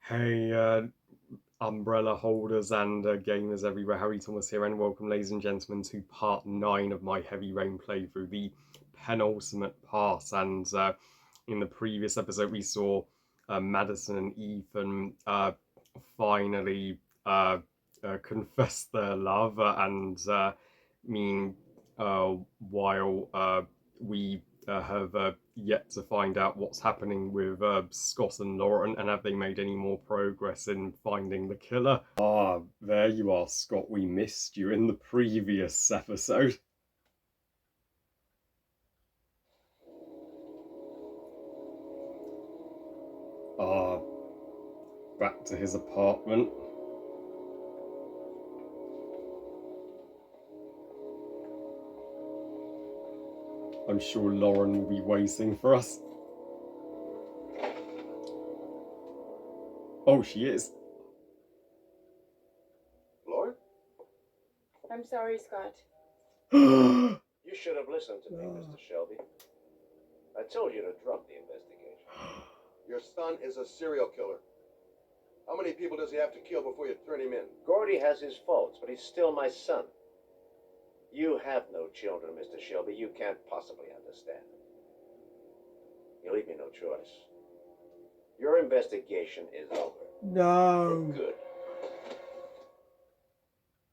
Hey, umbrella holders and gamers everywhere. Harry Thomas here, and welcome, ladies and gentlemen, to part 9 of my Heavy Rain playthrough, the penultimate pass. And in the previous episode, we saw Madison and Ethan finally confess their love, and while we have yet to find out what's happening with Scott and Lauren, and have they made any more progress in finding the killer? Ah, there you are, Scott. We missed you in the previous episode. Ah, back to his apartment. I'm sure Lauren will be waiting for us. Oh, she is. Lauren? I'm sorry, Scott. You should have listened to me, Mr. Shelby. I told you to drop the investigation. Your son is a serial killer. How many people does he have to kill before you turn him in? Gordy has his faults, but he's still my son. You have no children, Mr. Shelby. You can't possibly understand. You leave me no choice. Your investigation is over. No. For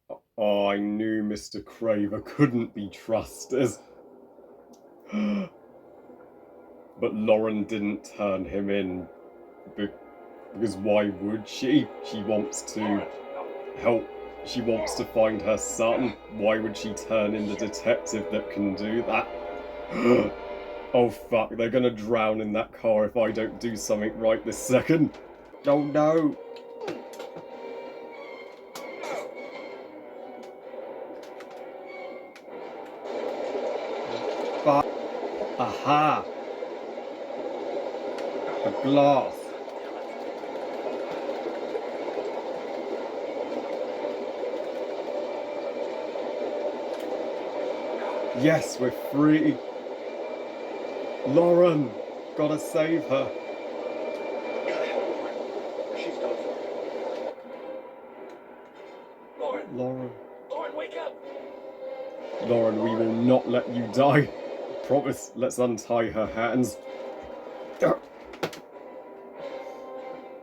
good. Oh, I knew Mr. Craver couldn't be trusted. But Lauren didn't turn him in. Because why would she? She wants to help. She wants to find her son. Why would she turn in the detective that can do that? Oh fuck, they're gonna drown in that car if I don't do something right this second. Oh no! Fuck. Aha! A glass. Yes, we're free. Lauren, gotta save her. She's done for. Lauren! Lauren. Lauren, wake up! Lauren, we will not let you die. Promise, let's untie her hands.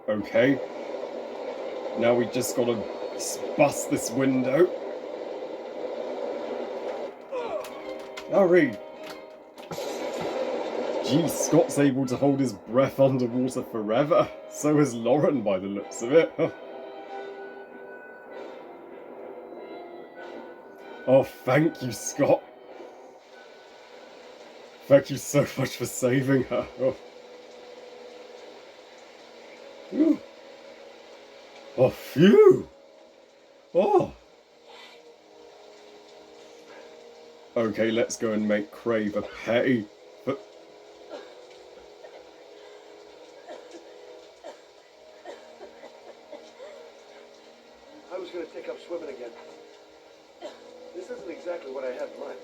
Okay. Now we just gotta bust this window. Hurry! Gee, Scott's able to hold his breath underwater forever. So is Lauren by the looks of it. Oh, thank you, Scott. Thank you so much for saving her. Oh, oh phew. Oh. Okay, let's go and make Craver pay. But I was going to take up swimming again. This isn't exactly what I had in mind.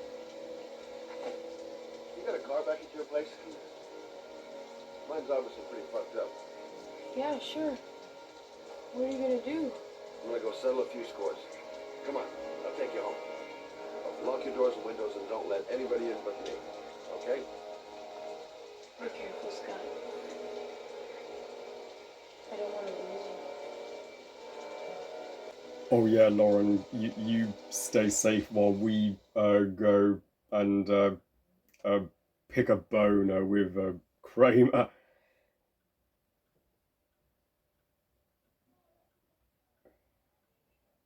You got a car back at your place? Mine's obviously pretty fucked up. Yeah, sure. What are you gonna do? I'm gonna go settle a few scores. Come on, I'll take you home. Lock your doors and windows and don't let anybody in but me. Okay? Be careful, Scott. I don't want to lose you. oh yeah, Lauren, you stay safe while we go and pick a bone with Kramer.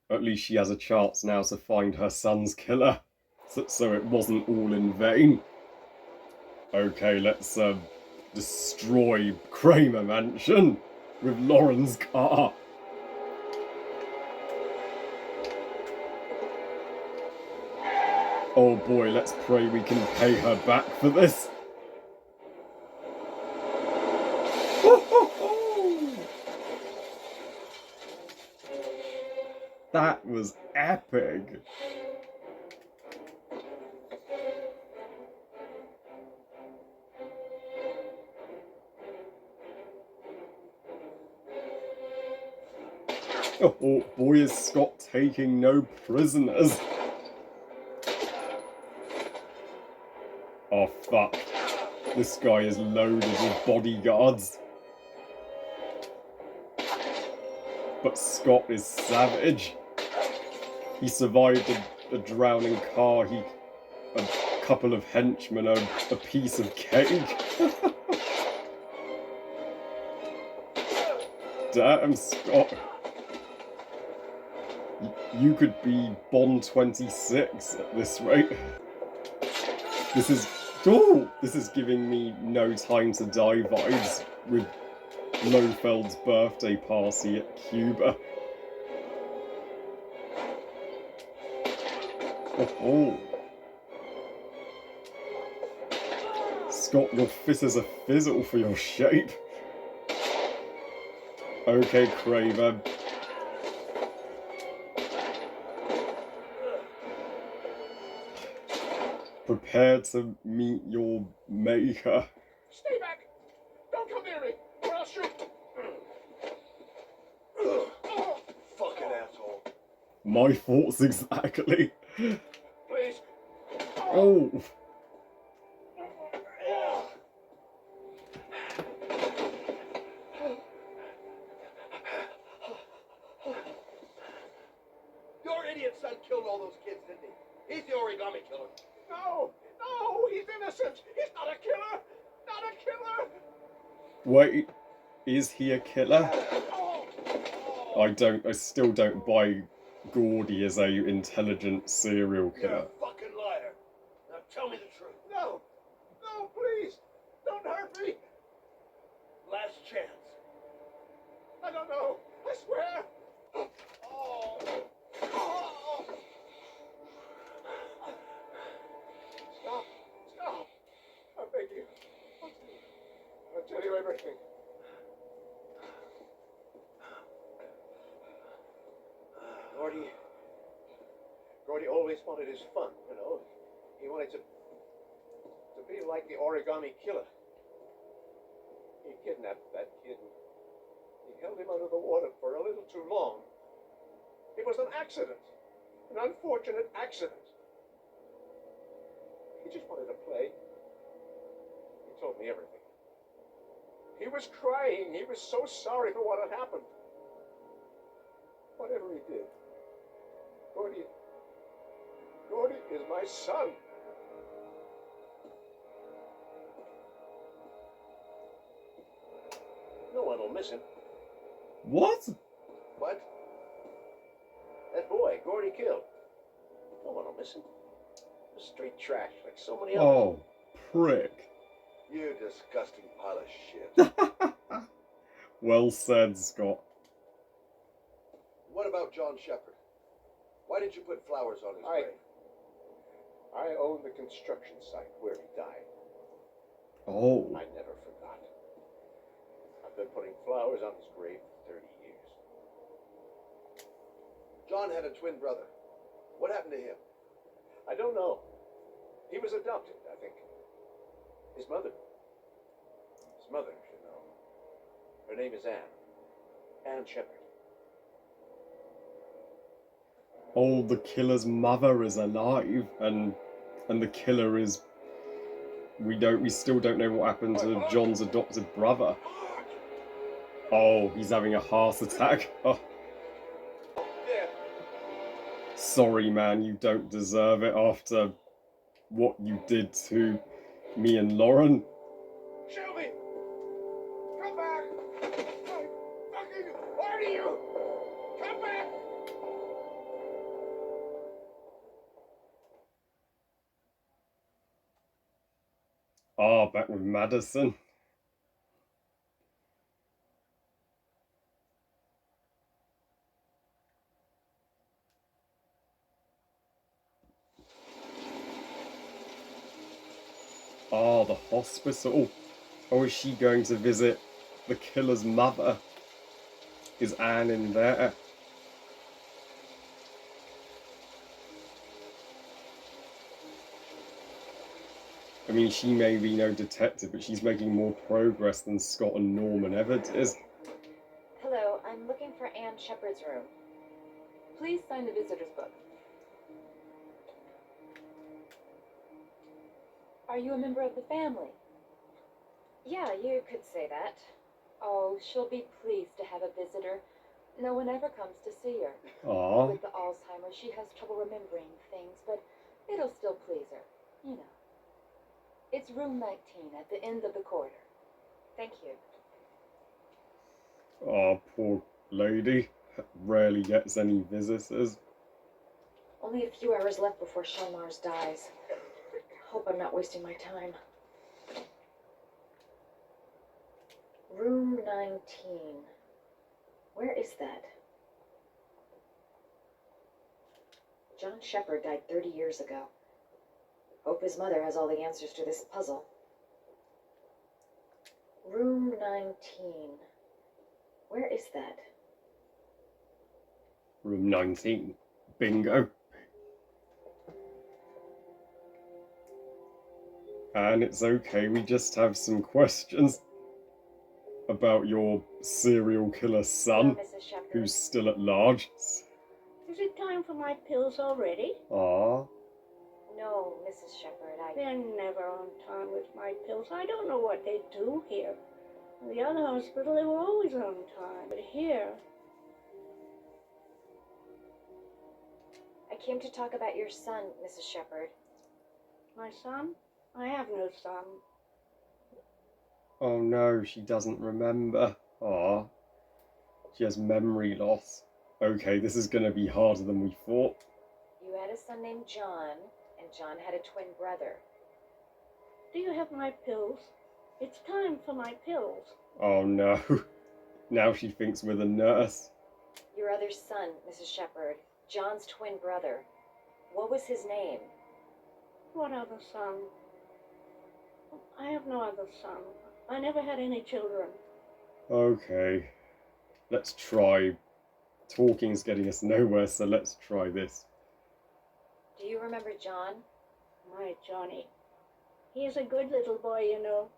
At least she has a chance now to find her son's killer, so it wasn't all in vain. Okay, let's destroy Kramer Mansion with Lauren's car. Oh boy, let's pray we can pay her back for this. That was epic. Oh boy, is Scott taking no prisoners. Oh fuck. This guy is loaded with bodyguards. But Scott is savage. He survived a drowning car, a couple of henchmen, a piece of cake. Damn, Scott. You could be Bond 26 at this rate. This is giving me No Time to Die vibes with Blofeld's birthday party at Cuba. Oh. Scott, you're fit as a fizzle for your shape. Okay, Craver. Prepare to meet your maker. Stay back! Don't come near me, or I'll shoot! Fucking asshole. My thoughts exactly. Please. Oh. Your idiot son killed all those kids, didn't he? He's the Origami Killer. No, he's innocent. He's not a killer. Not a killer. Wait, is he a killer? I still don't buy Gordy as a intelligent serial You're killer. a fucking liar. Now tell me the truth. No, please. Don't hurt me. Last chance. I don't know. I swear. Stop. I beg you. I'll tell you everything. Gordy always wanted his fun, you know. He wanted to be like the Origami Killer. He kidnapped that kid and he held him under the water for a little too long. It was an accident. An unfortunate accident. He just wanted to play. He told me everything. He was crying. He was so sorry for what had happened. Whatever he did, Gordy is my son. No one will miss him. What? What? That boy, Gordy killed. No one will miss him. Street trash, like so many others. Oh, prick. You disgusting pile of shit. Well said, Scott. What about John Shepard? Why did you put flowers on his grave? I own the construction site where he died. Oh. I never forgot. I've been putting flowers on his grave for 30 years. John had a twin brother. What happened to him? I don't know. He was adopted, I think. His mother should know. Her name is Anne. Anne Shepard. Oh, the killer's mother is alive, and the killer is. We still don't know what happened to John's adopted brother. Oh, he's having a heart attack. Oh. Sorry, man, you don't deserve it after what you did to me and Lauren. Shelby! Come back! I fucking order you! Come back! Ah, back with Madison. Ah, the hospital. Oh, is she going to visit the killer's mother? Is Anne in there? I mean, she may be no detective, but she's making more progress than Scott and Norman ever did. Hello, I'm looking for Anne Shepard's room. Please sign the visitor's book. Are you a member of the family? Yeah, you could say that. Oh, she'll be pleased to have a visitor. No one ever comes to see her. Ah, With the Alzheimer's, she has trouble remembering things, but it'll still please her, you know. It's room 19 at the end of the corridor. Thank you. ah, poor lady. Rarely gets any visitors. Only a few hours left before Sean Mars dies. Hope I'm not wasting my time. Room 19. Where is that? John Shepard died 30 years ago. Hope his mother has all the answers to this puzzle. Room 19. Where is that? Room 19. Bingo. And it's okay, we just have some questions about your serial killer son, Hello, Mrs. Shepard. who's still at large. Is it time for my pills already? Ah, No, Mrs. Shepard, They're never on time with my pills. I don't know what they do here. In the other hospital, they were always on time. But here, I came to talk about your son, Mrs. Shepard. my son? I have no son. oh no, she doesn't remember. Ah, she has memory loss. Okay, this is gonna be harder than we thought. You had a son named John, and John had a twin brother. Do you have my pills? It's time for my pills. Oh no, now she thinks we're the nurse. Your other son, Mrs. Shepard, John's twin brother. What was his name? What other son? I have no other son. I never had any children. Okay, let's try. Talking's getting us nowhere, so let's try this. Do you remember John? My Johnny. He is a good little boy, you know.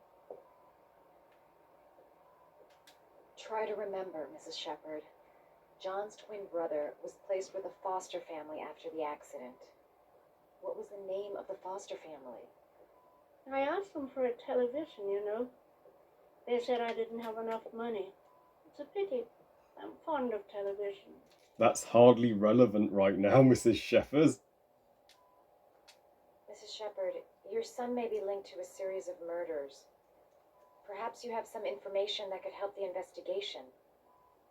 Try to remember, Mrs. Shepard. John's twin brother was placed with a foster family after the accident. What was the name of the foster family? I asked them for a television, you know. They said I didn't have enough money. It's a pity. I'm fond of television. That's hardly relevant right now, Mrs. Sheffers. Mrs. Shepard, your son may be linked to a series of murders. Perhaps you have some information that could help the investigation.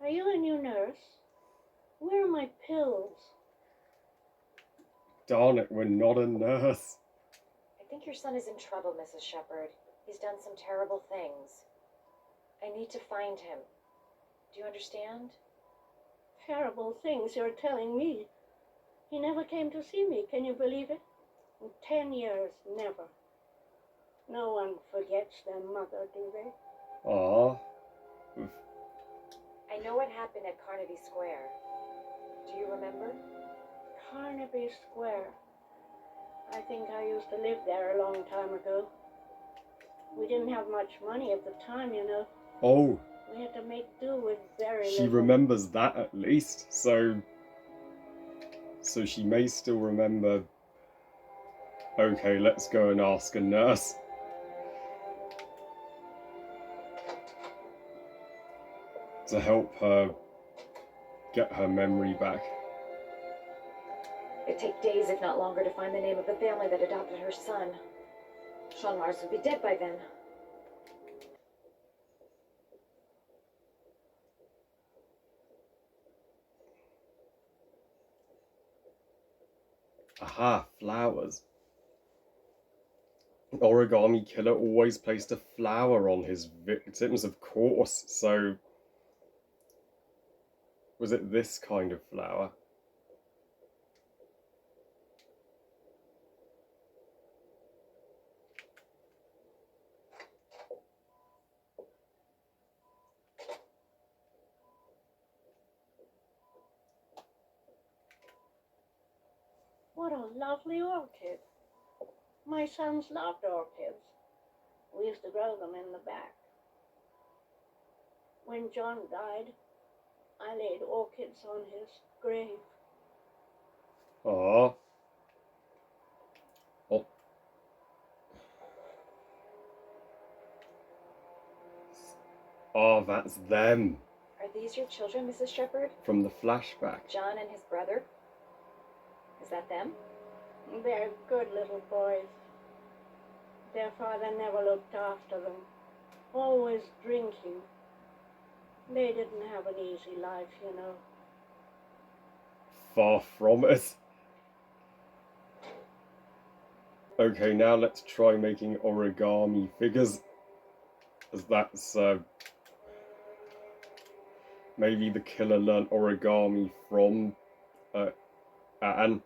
Are you a new nurse? Where are my pills? Darn it, we're not a nurse. I think your son is in trouble, Mrs. Shepard. He's done some terrible things. I need to find him. Do you understand? Terrible things you're telling me. He never came to see me, can you believe it? In 10 years, never. No one forgets their mother, do they? Ah, I know what happened at Carnaby Square. Do you remember? Carnaby Square. I think I used to live there a long time ago. We didn't have much money at the time, you know. oh, We had to make do with very she little. remembers that at least, so she may still remember. Okay, let's go and ask a nurse. To help her get her memory back. It'd take days, if not longer, to find the name of the family that adopted her son. Sean Mars would be dead by then. Aha, flowers. Origami Killer always placed a flower on his victims, of course, so was it this kind of flower? What a lovely orchid. My sons loved orchids. We used to grow them in the back. When John died, I laid orchids on his grave. Ah. Oh. Oh, that's them. Are these your children, Mrs. Shepherd? From the flashback. John and his brother? Is that them? They're good little boys. Their father never looked after them. Always drinking. They didn't have an easy life, you know. Far from it. Okay, now let's try making origami figures. As that's, maybe the killer learned origami from, Anne.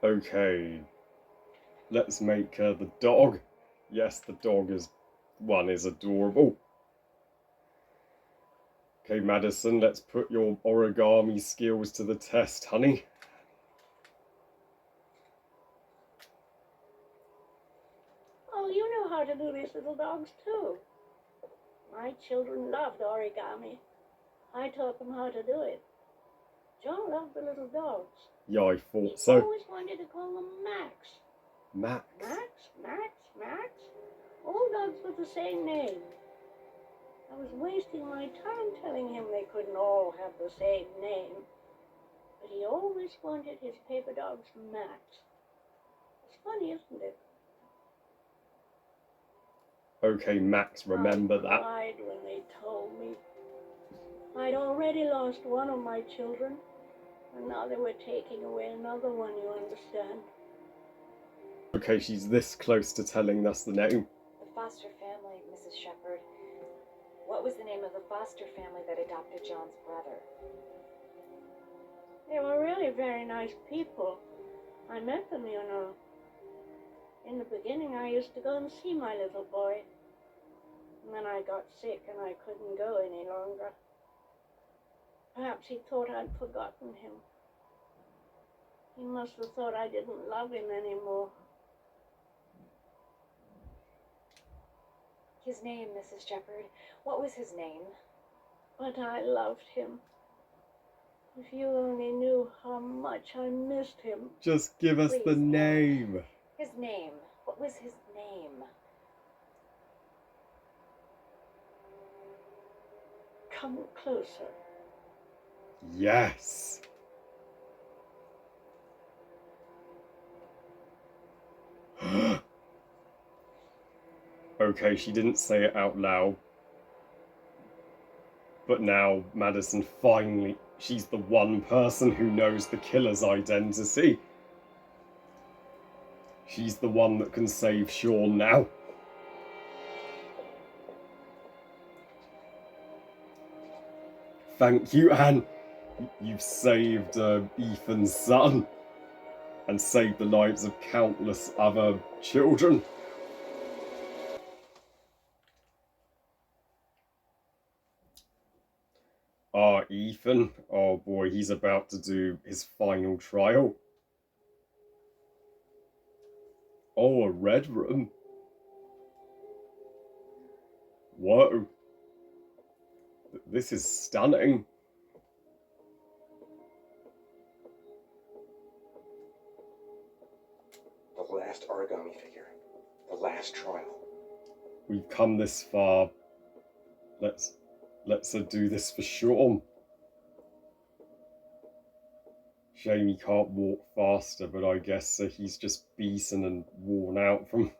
Okay. Let's make the dog. Yes, the dog is adorable. Okay, Madison, let's put your origami skills to the test, honey. Oh, you know how to do these little dogs too. My children loved origami. I taught them how to do it. John loved the little dogs. Yeah, I thought He so. always wanted to call them Max. Max. Max. All dogs with the same name. I was wasting my time telling him they couldn't all have the same name. But he always wanted his paper dogs Max. It's funny, isn't it? Okay, Max, remember I that. cried when they told me. I'd already lost one of my children, and now they were taking away another one, you understand. Okay, she's this close to telling us the name. The foster family, Mrs. Shepherd. What was the name of the foster family that adopted John's brother? They were really very nice people. I met them, you know. In the beginning, I used to go and see my little boy. And then I got sick and I couldn't go any longer. Perhaps he thought I'd forgotten him. He must have thought I didn't love him anymore. His name, Mrs. Shepherd. What was his name? But I loved him. If you only knew how much I missed him. Just give us the Please, name. His name. What was his name? Come closer. Yes. Okay, she didn't say it out loud. But now Madison finally, she's the one person who knows the killer's identity. She's the one that can save Sean now. Thank you, Anne. You've saved Ethan's son and saved the lives of countless other children. Ethan. Oh boy, he's about to do his final trial. Oh, a red room. Whoa. This is stunning. The last origami figure. The last trial. We've come this far. Let's do this for Sean. Shame he can't walk faster, but I guess he's just beaten and worn out from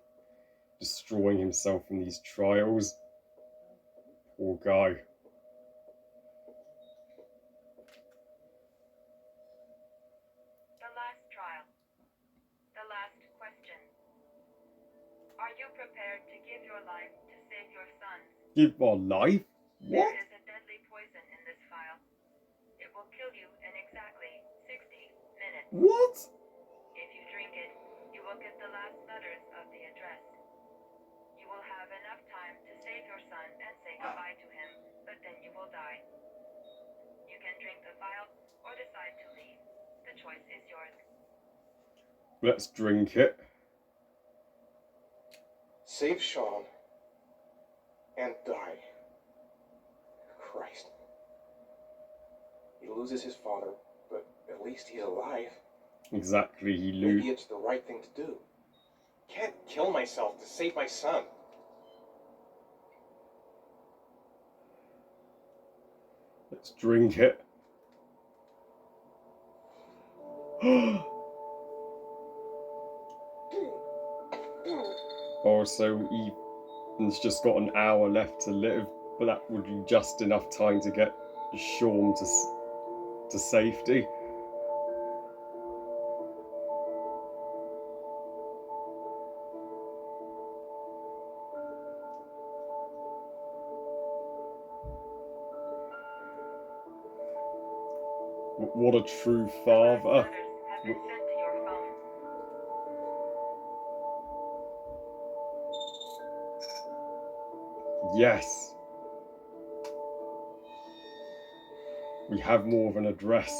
destroying himself in these trials. Poor guy. The last trial. The last question. Are you prepared to give your life to save your sons? Give my life? There What? is a deadly poison in this vial. It will kill you in exactly 60 minutes. What? If you drink it, you will get the last letters of the address. You will have enough time to save your son and say goodbye to him, but then you will die. You can drink the vial or decide to leave. The choice is yours. Let's drink it. save Sean, and die. Christ. He loses his father, but at least he's alive. Exactly, he Maybe it's the right thing to do. Can't kill myself to save my son. Let's drink it. Also, Ethan's just got an hour left to live, but that would be just enough time to get Sean to safety. What a true father. Letters have been sent to your phone. Yes. We have more of an address.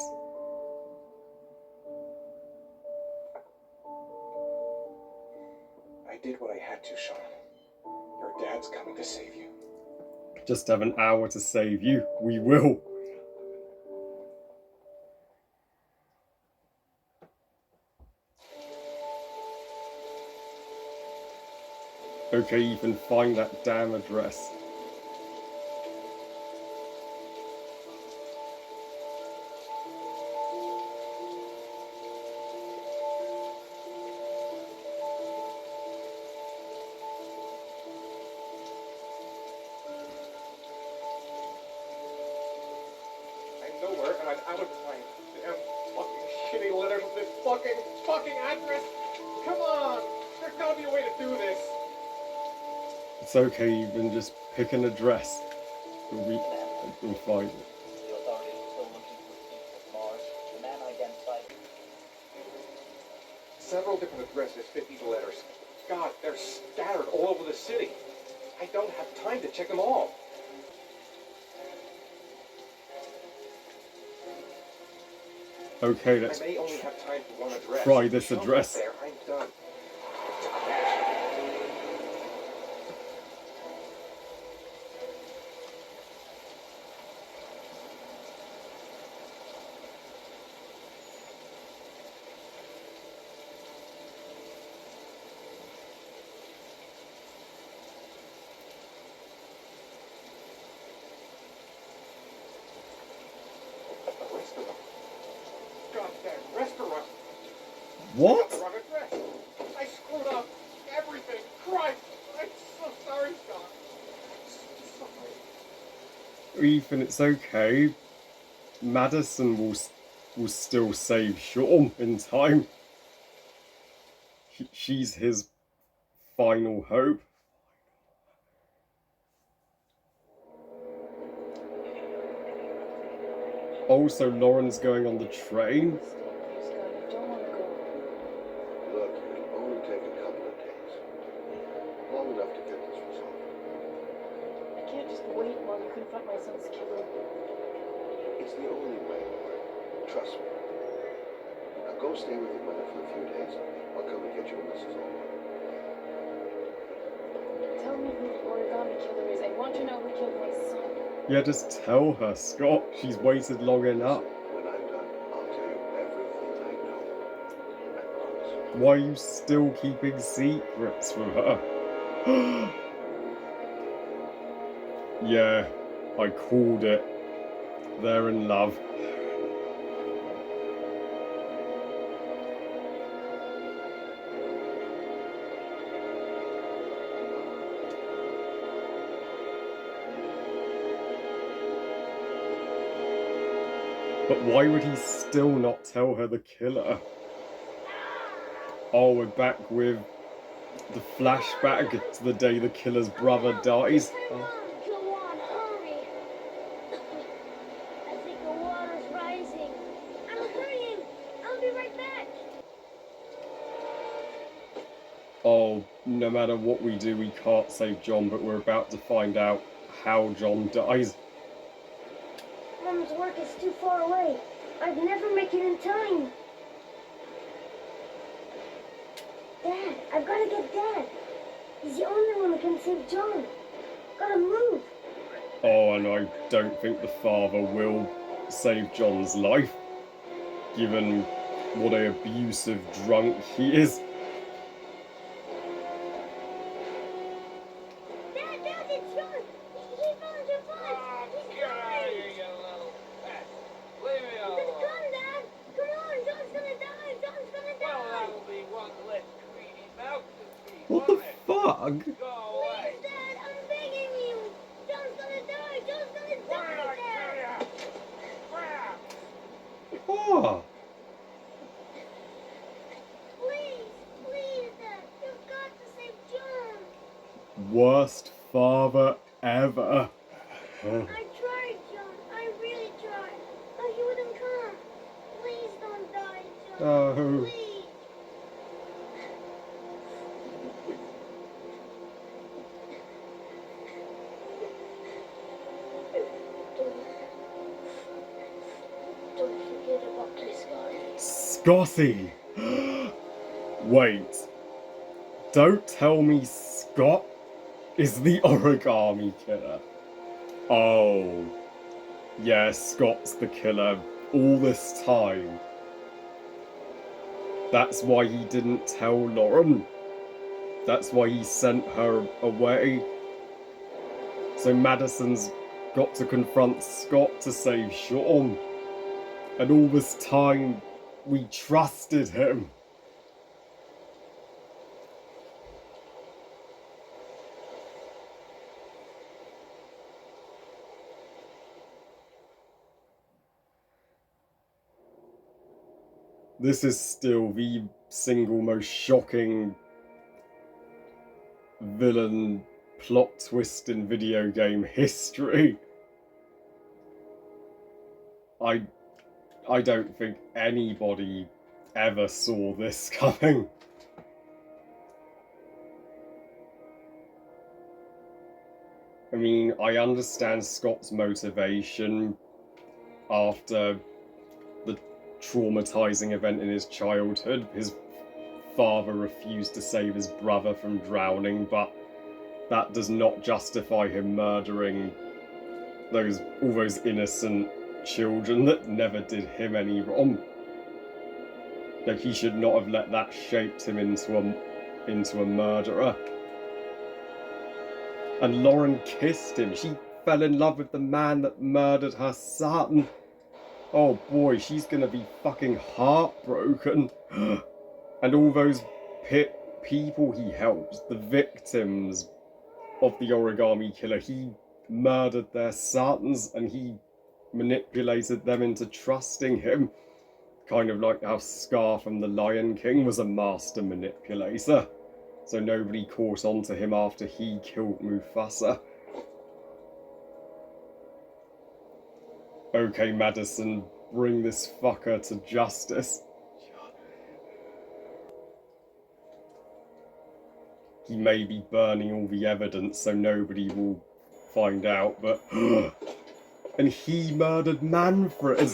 I did what I had to, Sean. Your dad's coming to save you. Just have an hour to save you. We will. Okay, Ethan, find that damn address. I'm nowhere and I'm out of time. Damn fucking shitty letters with this fucking address. Come on! There's gotta be a way to do this. It's okay, Ethan, just pick an address. We'll find it. The authorities are still looking for people from Mars. The man identified. Several different addresses fit these letters. God, they're scattered all over the city. I don't have time to check them all. Okay, I let's may only have time for one address. try this Sean address. There, I'm done. Restaurant. Goddamn restaurant. What? The wrong address. I screwed up everything. Christ, I'm so sorry, Sean. Sorry. Ethan, it's okay. Madison will still save Sean in time. She's his final hope. Also, Lauren's going on the train. Please, God, I don't want to go. Look, it'll only take a couple of days. Long enough to get this resolved. I can't just wait while you confront my son's killer. It's the only way, Lauren. Trust me. Now go stay with your mother for a few days. I'll come and get you when this is over. Tell me who the Origami Killer is. I want to know who killed my son. Yeah, just tell her, Scott. She's waited long enough. When I'm done, I'll tell you everything I know. I promise. Why are you still keeping secrets from her? Yeah, I called it. They're in love. But why would he still not tell her the killer? Oh, we're back with the flashback to the day the killer's brother dies. Come on, hurry. I think the water's rising. I'm hurrying. I'll be right back. Oh, no matter what we do, we can't save John, but we're about to find out how John dies. Mom's work is too far away. I'd never make it in time. Dad, I've got to get Dad. He's the only save John. Gotta move. Oh, and I don't think the father will save John's life, given what an abusive drunk he is. Dad, it's John. He found your bus. He's Get out of dying. here, you little pest. Leave me It's alone. gone, Dad. Come on, John's gonna die. John's gonna Well, die. that'll be one less greedy mouth to feed, What the won't it? fuck? Go away. Please, Dad, I'm begging you. John's gonna die. John's gonna What did I die, tell Dad. ya? Crap. Oh, Please, Dad. You've got to save John. worst father ever. I tried, John. I really tried. But he wouldn't come. Please don't die, John. Oh. Please. Don't forget about this guy. Scotty! Wait. Don't tell me Scott is the Origami Killer. Oh. Yeah, Scott's the killer all this time. That's why he didn't tell Lauren. That's why he sent her away. So Madison's got to confront Scott to save Sean. And all this time, we trusted him. This is still the single most shocking villain plot twist in video game history. I don't think anybody ever saw this coming. I mean, I understand Scott's motivation after the traumatizing event in his childhood. His father refused to save his brother from drowning, but that does not justify him murdering all those innocent children that never did him any wrong. Like, he should not have let that shape him into a murderer. And Lauren kissed him. She fell in love with the man that murdered her son. Oh boy, she's gonna be fucking heartbroken. And all those people he helped, the victims of the Origami Killer, he murdered their sons and he manipulated them into trusting him. Kind of like how Scar from The Lion King was a master manipulator. So nobody caught on to him after he killed Mufasa. Okay, Madison, bring this fucker to justice. He may be burning all the evidence so nobody will find out, but... And he murdered Manfred,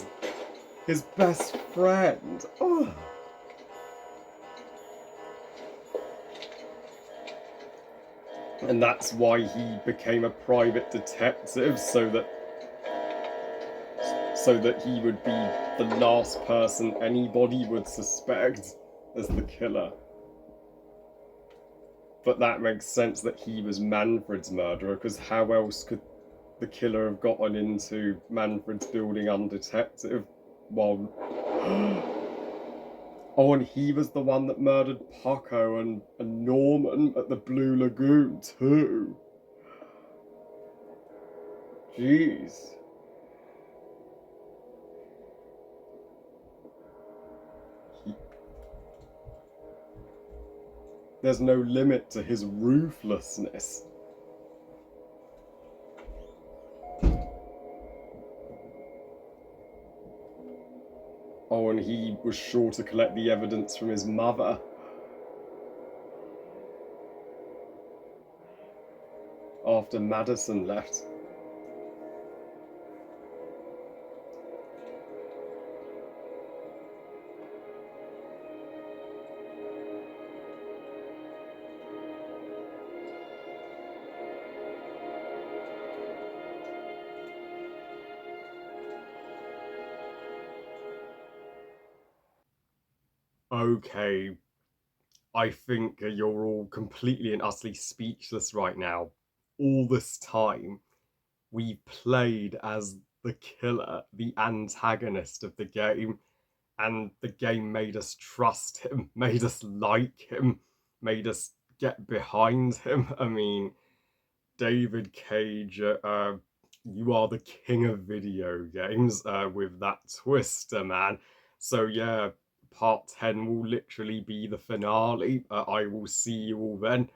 his best friend. Oh. And that's why he became a private detective, so that he would be the last person anybody would suspect as the killer. But that makes sense that he was Manfred's murderer, because how else could the killer have gotten into Manfred's building undetected while... Oh, and he was the one that murdered Paco and Norman at the Blue Lagoon too. Jeez. There's no limit to his ruthlessness. Oh, and he was sure to collect the evidence from his mother. After Madison left. Okay, I think you're all completely and utterly speechless right now. All this time, we played as the killer, the antagonist of the game, and the game made us trust him, made us like him, made us get behind him. I mean, David Cage, you are the king of video games with that twister, man. So yeah, part 10 will literally be the finale. I will see you all then.